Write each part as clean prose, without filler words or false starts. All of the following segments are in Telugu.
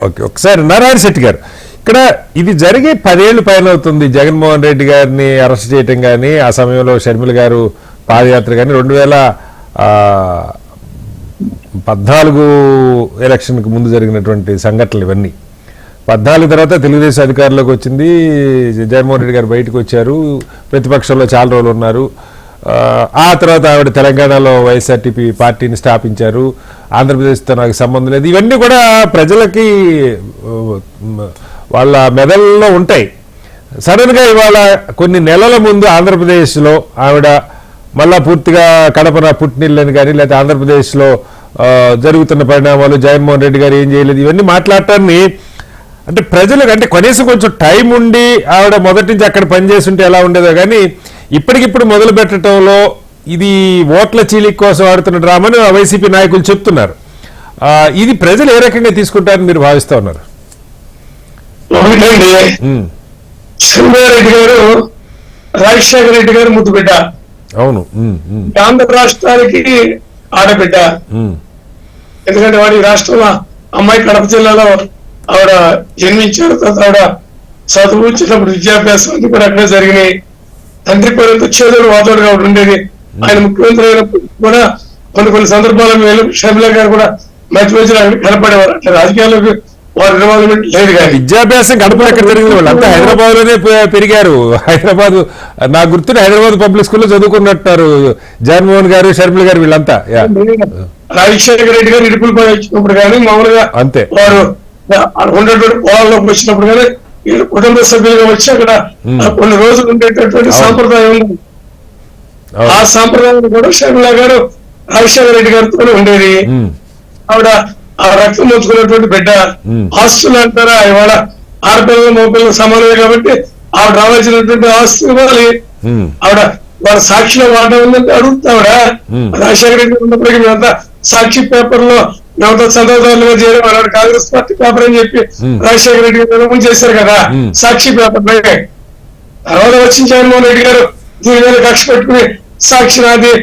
ఓకే, ఒకసారి నారాయణ శెట్టి గారు, ఇక్కడ ఇది జరిగి 10 ఏళ్ళు పైన అవుతుంది. జగన్మోహన్ రెడ్డి గారిని అరెస్ట్ చేయటం కానీ, ఆ సమయంలో షర్మిల గారు పాదయాత్ర కానీ, 2014 ఎలక్షన్కి ముందు జరిగినటువంటి సంఘటనలు ఇవన్నీ. 14 తర్వాత తెలుగుదేశం అధికారంలోకి వచ్చింది. జగన్మోహన్ రెడ్డి గారు బయటకు వచ్చారు, ప్రతిపక్షంలో చాలా రోజులు ఉన్నారు. ఆ తర్వాత ఆవిడ తెలంగాణలో వైఎస్ఆర్టీపీ పార్టీని స్థాపించారు. ఆంధ్రప్రదేశ్తో నాకు సంబంధం లేదు. ఇవన్నీ కూడా ప్రజలకి వాళ్ళ మెదళ్ళలో ఉంటాయి. సడన్గా ఇవాళ కొన్ని నెలల ముందు ఆంధ్రప్రదేశ్లో ఆవిడ మళ్ళా పూర్తిగా కడప పుట్టినిల్లని కానీ, లేకపోతే ఆంధ్రప్రదేశ్లో జరుగుతున్న పరిణామాలు, జగన్మోహన్ రెడ్డి గారు ఏం చేయలేదు, ఇవన్నీ మాట్లాడటాన్ని అంటే ప్రజలకు అంటే కనీసం కొంచెం టైం ఉండి ఆవిడ మొదటి నుంచి అక్కడ పనిచేసి ఉంటే ఎలా ఉండేదో కానీ, ఇప్పటికిప్పుడు మొదలు పెట్టడంలో ఇది ఓట్ల చీలిక కోసం ఆడుతున్న డ్రామాని వైసీపీ నాయకులు చెప్తున్నారు. ఇది ప్రజలు ఏ రకంగా తీసుకుంటారని మీరు భావిస్తా ఉన్నారు? చంద్రారెడ్డి గారు రాజశేఖర రెడ్డి గారు ముద్దు బిడ్డ. అవును. ఆంధ్ర రాష్ట్రానికి ఆడబిడ్డ. ఎందుకంటే వాడి రాష్ట్రంలో అమ్మాయి కడప జిల్లాలో ఆవిడ జన్మించారు. ఆవిడ చదువు చిన్నప్పుడు విద్యాభ్యాసం అన్ని కూడా అక్కడే జరిగినాయి. తండ్రి పేరుతో చేదుడు వాతోడుగా ఉండేది. ఆయన ముఖ్యమంత్రి అయినప్పుడు కూడా కొన్ని సందర్భాల్లో షర్మిల గారు కూడా మధ్య మధ్యలో కనపడేవారు. అట్లా రాజకీయాల్లోకి వారి ఇన్వాల్వ్మెంట్ లేదు. కానీ విద్యాభ్యాసం గడప ఎక్కడ జరిగింది? వాళ్ళు అంతా హైదరాబాద్ లోనే పెరిగారు. హైదరాబాద్ నా గుర్తున్న హైదరాబాద్ పబ్లిక్ స్కూల్లో చదువుకున్నట్టున్నారు జగన్మోహన్ గారు, షర్మిల గారు వీళ్ళంతా. రాజశేఖర రెడ్డి గారు ఇడుపులు వచ్చినప్పుడు కానీ, మామూలుగా అంతే వారు ఉండేటువంటి పొలాల్లోకి వచ్చినప్పుడు కానీ కుటుంబ సభ్యులుగా వచ్చి అక్కడ కొన్ని రోజులు ఉండేటటువంటి సాంప్రదాయం ఉంది. ఆ సాంప్రదాయం కూడా షర్మిల గారు రాజశేఖర రెడ్డి గారితో ఉండేది. ఆవిడ ఆ రక్తం ముంచుకున్నటువంటి బిడ్డ. ఆస్తులు అంటారా, ఇవాళ ఆడపిల్లలు మగపిల్లలు సమానమే కాబట్టి ఆవిడ రావాల్సినటువంటి ఆస్తి ఇవ్వాలి. ఆవిడ వాళ్ళ సాక్షిలో వాడడం ఉందంటే అడుగుతా. ఆవిడ రాజశేఖర రెడ్డి ఉన్నప్పటికీ మేమంతా సాక్షి పేపర్ లో మేమంతా చదవదారులుగా చేయడం, ఆవిడ కాంగ్రెస్ పార్టీ పేపర్ అని చెప్పి రాజశేఖర రెడ్డి గారు చేశారు కదా సాక్షి పేపర్. తర్వాత వచ్చిన జగన్మోహన్ రెడ్డి గారు దీని మీద కక్ష పెట్టుకుని సాక్షి నాది,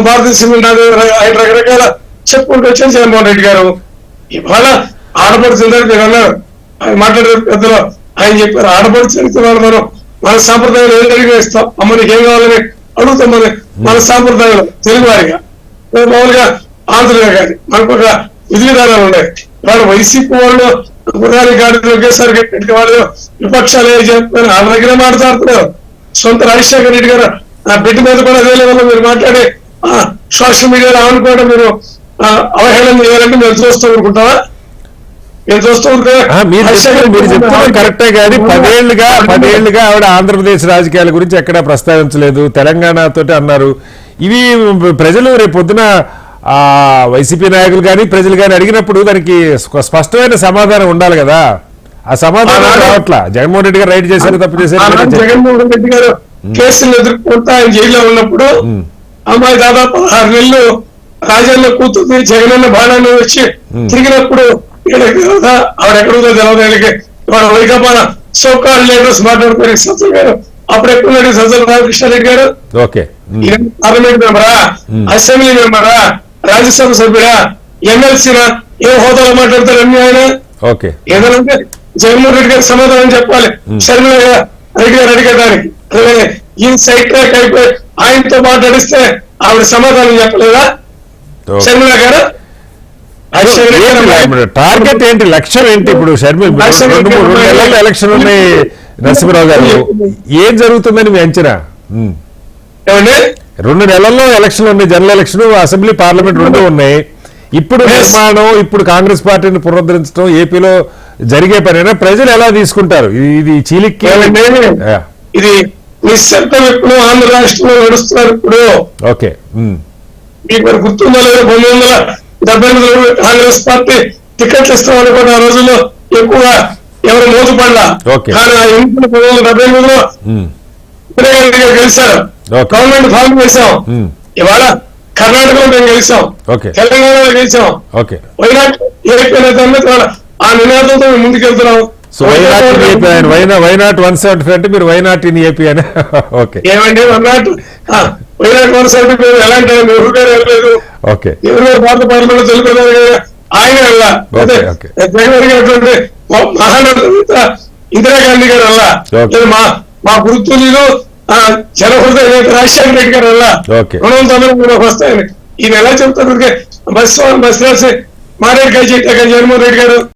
భారతీయ సిమెంట్ నాది, ఆయన రకరకాల చెప్పుకుంటూ వచ్చారు జగన్మోహన్ రెడ్డి గారు. ఇవాళ ఆడపడుతుందని మీరు అన్నారు, ఆయన మాట్లాడే పెద్దలో ఆయన చెప్పారు ఆడపడుతుంది వాళ్ళు మనం మన సాంప్రదాయంలో ఏం జరిగి ఇస్తాం, అమ్మనికి ఏం కావాలని అడుగుతాం. మన సాంప్రదాయంలో తెలుగు వారిగా మామూలుగా ఆంధ్రగా కానీ మనకు ఒక విధి విధానాలు ఉన్నాయి. ఇవాళ వైసీపీ వాళ్ళు గుర్రాన్ని గాడిలో ఒకేసారి కట్టి వాళ్ళు విపక్షాలు ఏం చెప్తున్నారు వాళ్ళ దగ్గర మాట్లాడుతున్నారు. సొంత రాజశేఖర రెడ్డి గారు ఆ బిడ్డ మీద కూడా అదే లెవెల్లో మీరు మాట్లాడి సోషల్ మీడియాలో ఆనుకోవడం మీరు అవహేళన చేయాలంటే మేము చూస్తూ ఊరుకుంటావా? మేము చూస్తూ మీరు చెప్తున్నారు కరెక్టే, కానీ 10 ఏళ్లుగా ఆవిడ ఆంధ్రప్రదేశ్ రాజకీయాల గురించి ఎక్కడా ప్రస్తావించలేదు. తెలంగాణతో అన్నారు. ఇవి ప్రజలు రేపు పొద్దున వైసీపీ నాయకులు కానీ ప్రజలు కానీ అడిగినప్పుడు దానికి స్పష్టమైన సమాధానం ఉండాలి కదా. ఆ సమాధానం రావట్లా. జగన్మోహన్ రెడ్డి గారు రైట్ చేశారు, తప్పు చేశారు. జగన్మోహన్ రెడ్డి గారు కేసులు ఎదుర్కొంటా ఆయన జైల్లో ఉన్నప్పుడు అమ్మాయి దాదాపు 6 నెలలు రాజన్న కూతురు జగనన్న బాణాన్ని వచ్చి తిరిగినప్పుడు ఆవిడ ఎక్కడుందో తెలవడానికి వాళ్ళ వైకాపా సోకాల్ లీడర్స్ మాట్లాడుకునే సజ్జల గారు అప్పుడు ఎక్కడ సజ్జల రామకృష్ణారెడ్డి గారు పార్లమెంట్ మెంబరా, అసెంబ్లీ మెంబరా, రాజ్యసభ సభ్యుడా, ఎమ్మెల్సీనా, ఏ హోదాలో మాట్లాడతారు అన్ని ఆయన. ఏదంటే జగన్మోహన్ రెడ్డి గారికి సమాధానం చెప్పాలి. షర్మిల రెడ్డి గారు అడిగేదానికి అలాగే ఈ సైడ్ ట్రాక్ అయిపోయి ఆయనతో మాట్లాడిస్తే ఆవిడ సమాధానం చెప్పలేదా షర్మిల గారు? టార్గెట్ ఏంటి, లక్ష్యం ఏంటి? ఇప్పుడు షర్మిల 2 నెలల్లో ఎలక్షన్ ఉన్నాయి. నరసింహరావు గారు, ఏం జరుగుతుందని మీ అంచనా? 2 నెలల్లో ఎలక్షన్లు ఉన్నాయి. జనరల్ ఎలక్షన్, అసెంబ్లీ, పార్లమెంట్ 2 ఉన్నాయి. ఇప్పుడు నిర్మాణం, ఇప్పుడు కాంగ్రెస్ పార్టీని పునరుద్ధరించడం ఏపీలో జరిగే పనైనా ప్రజలు ఎలా తీసుకుంటారు? ఇది చీలిక్కి ఇది నిశ్శబ్దం ఎప్పుడు ఆంధ్ర రాష్ట్రంలో నడుస్తున్నారు. ఇప్పుడు ఓకే, మీకు గుర్తుందో లేదో 1978లో కాంగ్రెస్ పార్టీ టికెట్లు ఇస్తామనుకున్న ఆ రోజుల్లో ఎక్కువగా ఎవరు మోతుపడలా. కానీ ఆ ఎన్నికల 1978లో గెలిచారు. గవర్నమెంట్ ఫామ్ చేశాం. ఇవాళ కర్ణాటకలో మేము గెలిచాం, తెలంగాణలో గెలిచాం. వైనాట్ ఏపీ అనేది ఆ నినాదంతో మేము ముందుకెళ్తున్నాం. వైనాట్ 175 అంటే మీరు వైనాట్ ఇన్ ఏపీ అని. ఏమండి వైనాట్ 175 ఎలా అంటే ఎవరు గారు వెళ్ళలేదు. ఎవరు భారత పార్లమెంట్ తెలుగు ఆయన వల్ల ఓకే, ఓకే. జగన్ గారి మహానేత ఇందిరాగాంధీ గారు వల్ల ఓకే. మా గుర్తులు జనహృదయ నేత రాజశేఖర రెడ్డి గారు వల్ల ఓకే. 200 వస్తాయని ఈయన ఎలా చెప్తారు? బస్ రాసి మారేడుకాయ జగన్మోహన్ రెడ్డి గారు